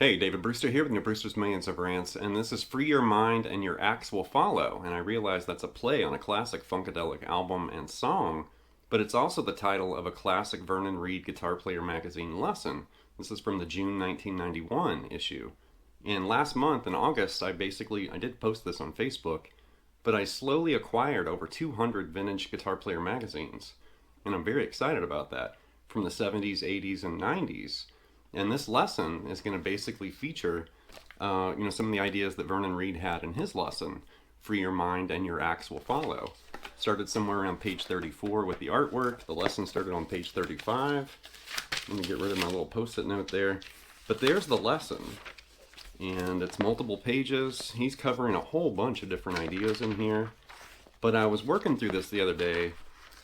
Hey, David Brewster here with your Brewster's Millions of Rants, and this is Free Your Mind and Your Acts Will Follow. And I realize that's a play on a classic Funkadelic album and song, but it's also the title of a classic Vernon Reid Guitar Player magazine lesson. This is from the June 1991 issue. And last month in August, I did post this on Facebook, but I slowly acquired over 200 vintage Guitar Player magazines. And I'm very excited about that, from the 70s, 80s, and 90s. And this lesson is going to basically feature, some of the ideas that Vernon Reid had in his lesson. Free your mind and your acts will follow. Started somewhere around page 34 with the artwork. The lesson started on page 35. Let me get rid of my little post-it note there. But there's the lesson. And it's multiple pages. He's covering a whole bunch of different ideas in here. But I was working through this the other day,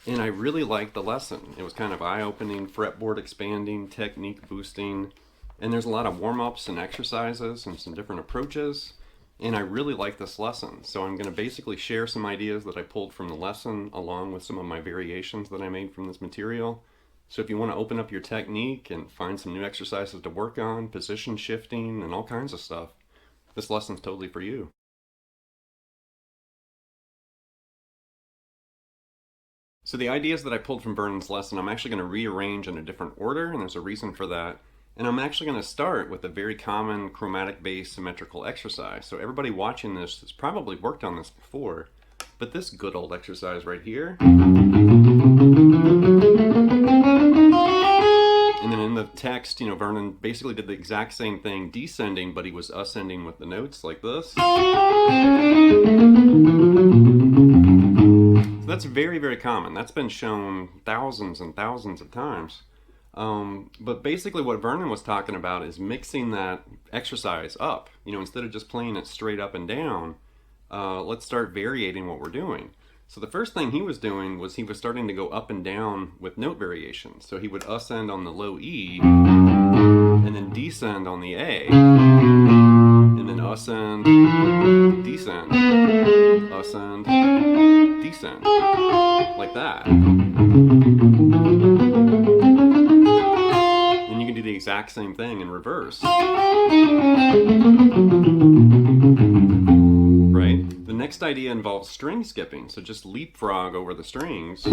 and I really liked the lesson. It was kind of eye-opening, fretboard expanding, technique boosting, and there's a lot of warm-ups and exercises and some different approaches, and I really like this lesson. So I'm going to basically share some ideas that I pulled from the lesson along with some of my variations that I made from this material. So if you want to open up your technique and find some new exercises to work on, position shifting, and all kinds of stuff, this lesson's totally for you. So the ideas that I pulled from Vernon's lesson, I'm actually going to rearrange in a different order, and there's a reason for that. And I'm actually going to start with a very common chromatic-based symmetrical exercise. So everybody watching this has probably worked on this before, but this good old exercise right here. And then in the text, Vernon basically did the exact same thing, descending, but he was ascending with the notes like this. That's very, very common. That's been shown thousands and thousands of times. But basically what Vernon was talking about is mixing that exercise up. Instead of just playing it straight up and down, let's start variating what we're doing. So the first thing he was doing was he was starting to go up and down with note variations. So he would ascend on the low E, and then descend on the A, and then ascend, descend, ascend, descend, like that. And you can do the exact same thing in reverse. Right? The next idea involves string skipping, so just leapfrog over the strings.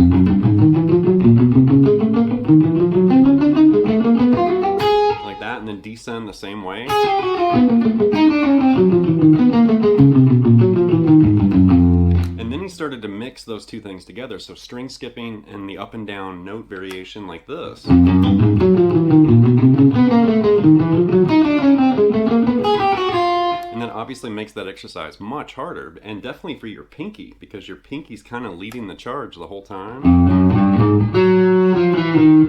Like that, and then descend the same way. And then he started to mix those two things together, so string skipping and the up and down note variation like this. And that obviously makes that exercise much harder, and definitely for your pinky, because your pinky's kind of leading the charge the whole time.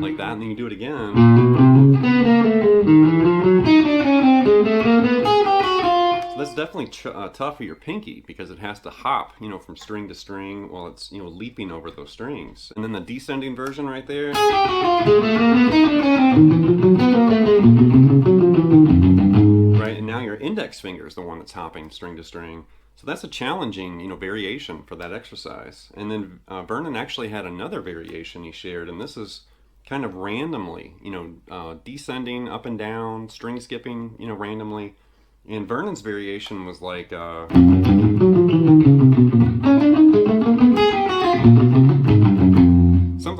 Like that, and then you do it again. That's definitely tough for your pinky because it has to hop, from string to string while it's, leaping over those strings. And then the descending version right there. Right, and now your index finger is the one that's hopping string to string. So that's a challenging, variation for that exercise. And then Vernon actually had another variation he shared, and this is kind of randomly, descending up and down, string skipping, randomly. And Vernon's variation was like, something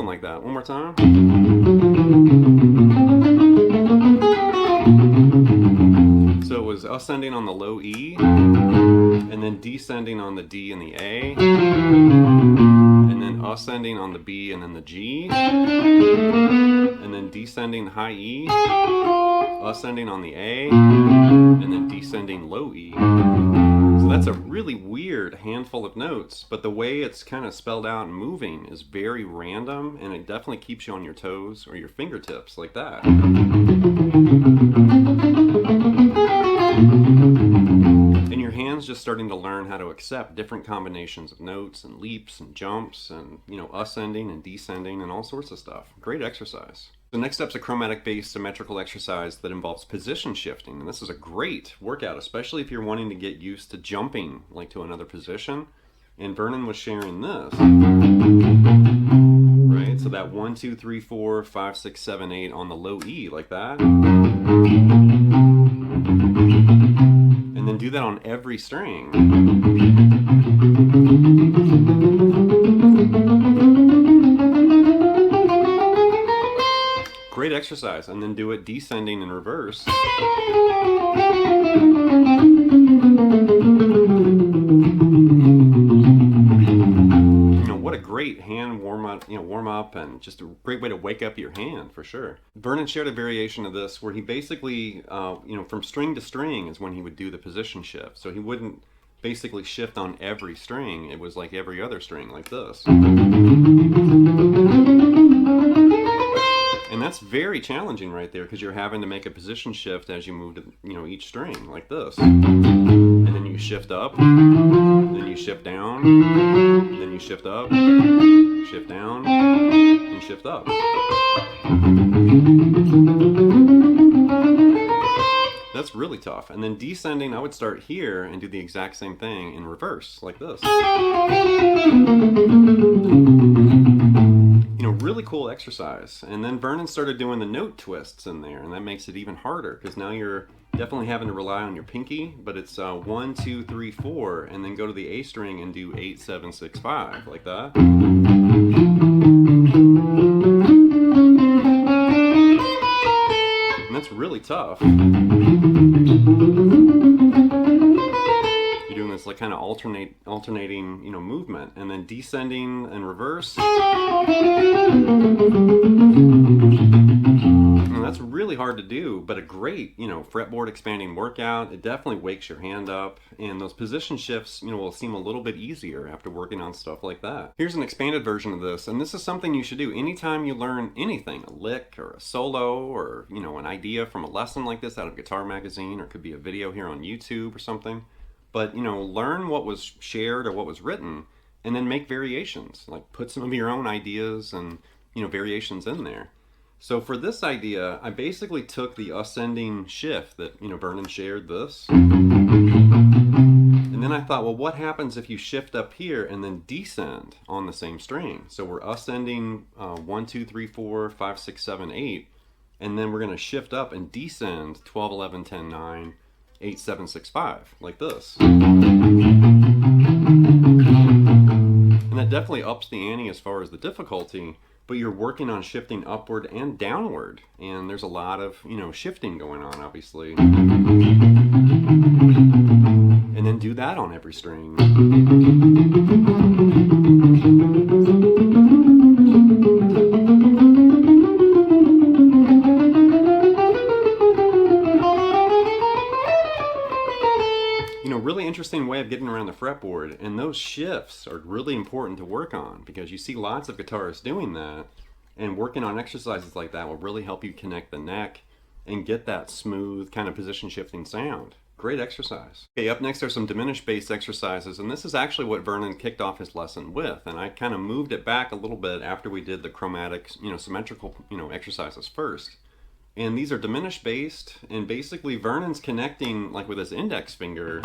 like that. One more time. So it was ascending on the low E, and then descending on the D and the A, and then ascending on the B and then the G, and then descending high E, ascending on the A, and then descending low E. So that's a really weird handful of notes, but the way it's kind of spelled out and moving is very random, and it definitely keeps you on your toes or your fingertips like that. And your hands just starting to learn how to accept different combinations of notes and leaps and jumps and, ascending and descending and all sorts of stuff. Great exercise. The next step's a chromatic-based symmetrical exercise that involves position shifting, and this is a great workout, especially if you're wanting to get used to jumping like to another position. And Vernon was sharing this, right? So that 1, 2, 3, 4, 5, 6, 7, 8 on the low E like that. then do that on every string. Great exercise. And then do it descending in reverse. What a great hand warm up, and just a great way to wake up your hand for sure. Vernon shared a variation of this where he basically, from string to string is when he would do the position shift. So he wouldn't basically shift on every string. It was like every other string, like this. And that's very challenging right there, because you're having to make a position shift as you move to, each string, like this. And then you shift up, then you shift down, then you shift up, shift down, and shift up. That's really tough. And then descending, I would start here and do the exact same thing in reverse, like this. Really cool exercise. And then Vernon started doing the note twists in there, and that makes it even harder, because now you're definitely having to rely on your pinky, but it's 1, 2, 3, 4, and then go to the A string and do 8, 7, 6, 5, like that. And that's really tough. You're doing this like kind of alternating, movement, and then descending and reverse. And that's really hard to do, but a great, fretboard expanding workout. It definitely wakes your hand up, and those position shifts, will seem a little bit easier after working on stuff like that. Here's an expanded version of this, and this is something you should do anytime you learn anything, a lick or a solo, or, an idea from a lesson like this out of Guitar Magazine, or it could be a video here on YouTube or something. But, learn what was shared or what was written, and then make variations. Like, put some of your own ideas and, variations in there. So for this idea, I basically took the ascending shift that, Vernon shared this. And then I thought, well, what happens if you shift up here and then descend on the same string? So we're ascending 1, 2, 3, 4, 5, 6, 7, 8. And then we're going to shift up and descend 12, 11, 10, 9, 8, 7, 6, 5, like this. And that definitely ups the ante as far as the difficulty, but you're working on shifting upward and downward, and there's a lot of, shifting going on, obviously. And then do that on every string. Really interesting way of getting around the fretboard, and those shifts are really important to work on, because you see lots of guitarists doing that, and working on exercises like that will really help you connect the neck and get that smooth kind of position shifting sound. Great exercise. Okay, up next are some diminished bass exercises, and this is actually what Vernon kicked off his lesson with, and I kind of moved it back a little bit after we did the chromatic, symmetrical, exercises first. And these are diminished based, and basically Vernon's connecting like with his index finger.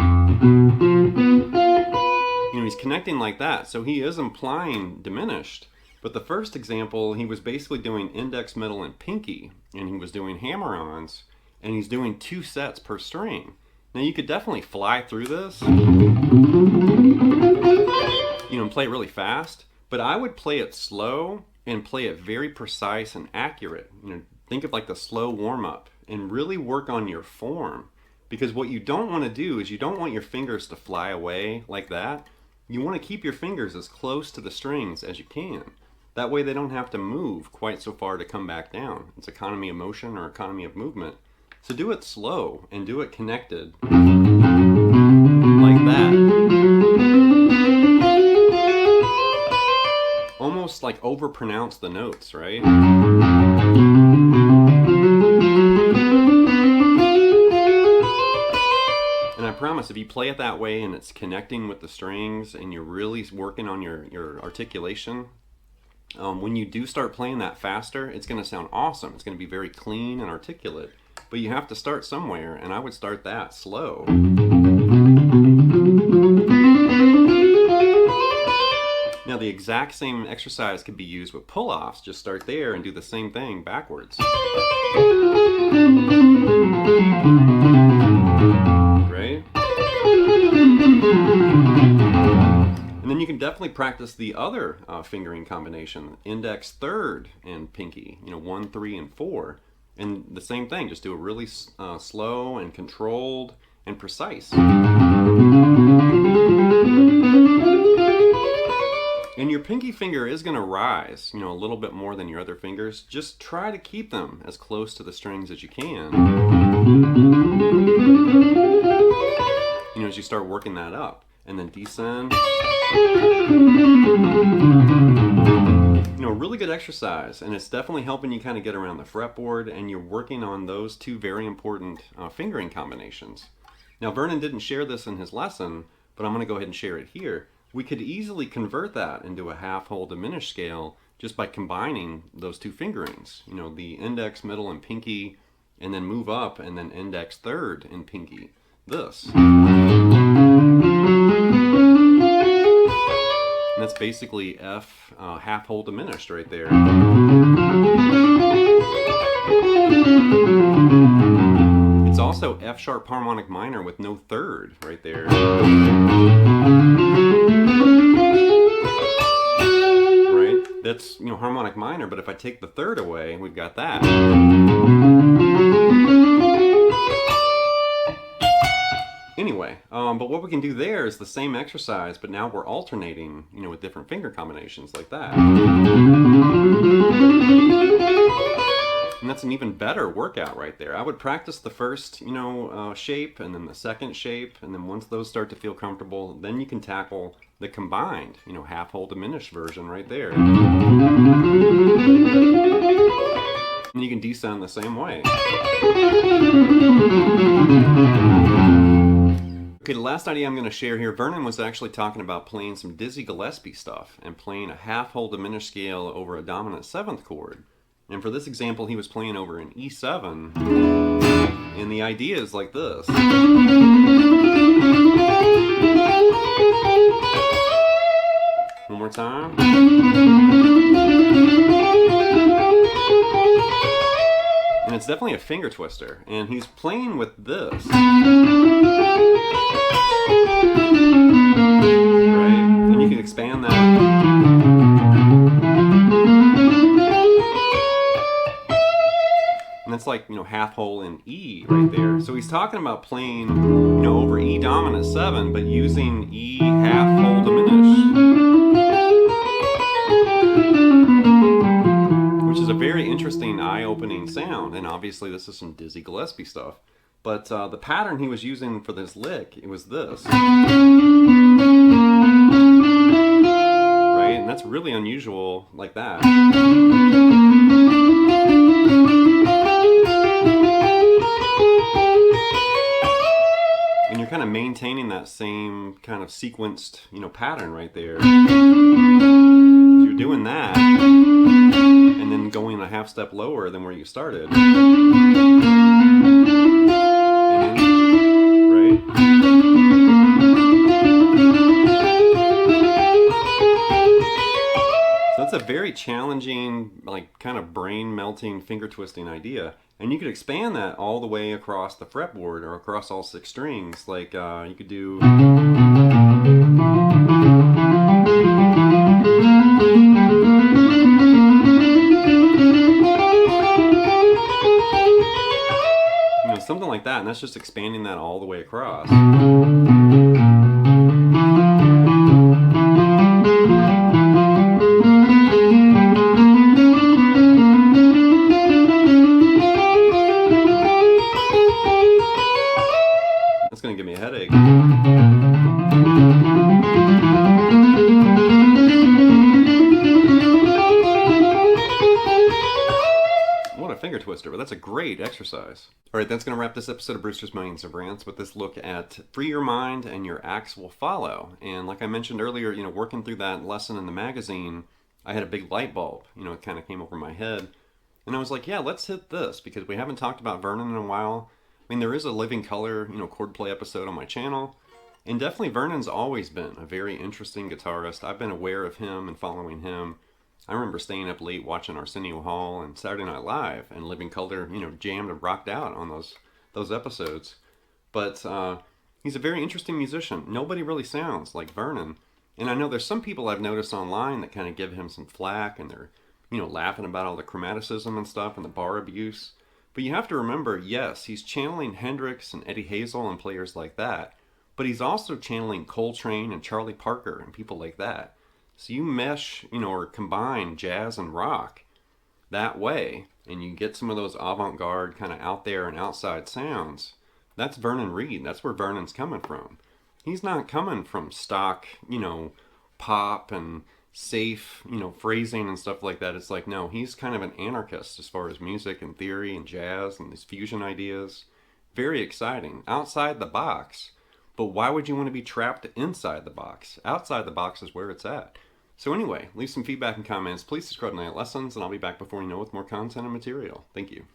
He's connecting like that, so he is implying diminished. But the first example, he was basically doing index, middle, and pinky, and he was doing hammer-ons, and he's doing 2 sets per string. Now you could definitely fly through this, and play it really fast, but I would play it slow and play it very precise and accurate. Think of like the slow warm-up, and really work on your form, because what you don't want to do is you don't want your fingers to fly away like that. You want to keep your fingers as close to the strings as you can. That way they don't have to move quite so far to come back down. It's economy of motion or economy of movement. So do it slow and do it connected like that. Almost like overpronounce the notes, right? And I promise, if you play it that way and it's connecting with the strings and you're really working on your articulation, when you do start playing that faster, it's going to sound awesome. It's going to be very clean and articulate. But you have to start somewhere, and I would start that slow. Now the exact same exercise could be used with pull-offs. Just start there and do the same thing backwards. Right? And then you can definitely practice the other fingering combination, index third and pinky, 1, 3, and 4. And the same thing, just do a really slow and controlled and precise. And your pinky finger is going to rise, a little bit more than your other fingers. Just try to keep them as close to the strings as you can. As you start working that up. And then descend. Really good exercise, and it's definitely helping you kind of get around the fretboard, and you're working on those two very important fingering combinations. Now, Vernon didn't share this in his lesson, but I'm going to go ahead and share it here. We could easily convert that into a half-whole diminished scale just by combining those two fingerings. The index, middle, and pinky, and then move up, and then index third and pinky. This. And that's basically F half-whole diminished right there. It's also F sharp harmonic minor with no third right there. Right? That's harmonic minor, but if I take the third away, we've got that. Anyway, but what we can do there is the same exercise, but now we're alternating, with different finger combinations like that. And that's an even better workout right there. I would practice the first, shape, and then the second shape, and then once those start to feel comfortable, then you can tackle the combined, half-whole diminished version right there. And you can descend the same way. Okay, the last idea I'm going to share here, Vernon was actually talking about playing some Dizzy Gillespie stuff and playing a half-whole diminished scale over a dominant 7th chord. And for this example, he was playing over an E7, and the idea is like this. One more time. And it's definitely a finger twister, and he's playing with this. Right? And you can expand that. And that's like, half whole in E right there. So he's talking about playing, over E dominant 7, but using E half whole diminished. Which is a very interesting, eye-opening sound, and obviously this is some Dizzy Gillespie stuff. But the pattern he was using for this lick, it was this. Right? And that's really unusual like that. And you're kind of maintaining that same kind of sequenced, pattern right there. So you're doing that, and then going a half step lower than where you started. That's a very challenging, kind of brain-melting, finger-twisting idea. And you could expand that all the way across the fretboard or across all 6 strings. Like, you could do... something like that, and that's just expanding that all the way across. That's going to give me a headache. What a finger twister, but that's a great exercise. Alright, that's going to wrap this episode of Brewster's Millions of Rants with this look at free your mind and your acts will follow. And like I mentioned earlier, working through that lesson in the magazine, I had a big light bulb, it kind of came over my head. And I was like, yeah, let's hit this, because we haven't talked about Vernon in a while. I mean, there is a Living Color, chord play episode on my channel. And definitely Vernon's always been a very interesting guitarist. I've been aware of him and following him. I remember staying up late watching Arsenio Hall and Saturday Night Live, and Living Color, jammed and rocked out on those episodes. But He's a very interesting musician. Nobody really sounds like Vernon. And I know there's some people I've noticed online that kind of give him some flack and they're, laughing about all the chromaticism and stuff and the bar abuse. But you have to remember, yes, he's channeling Hendrix and Eddie Hazel and players like that, but he's also channeling Coltrane and Charlie Parker and people like that. So you mesh, or combine jazz and rock that way, and you get some of those avant-garde kind of out there and outside sounds. That's Vernon Reid. That's where Vernon's coming from. He's not coming from stock, pop and safe, phrasing and stuff like that. It's like, no, he's kind of an anarchist as far as music and theory and jazz and these fusion ideas. Very exciting. Outside the box. But why would you want to be trapped inside the box? Outside the box is where it's at. So anyway, leave some feedback and comments. Please subscribe to Night Lessons, and I'll be back before you know with more content and material. Thank you.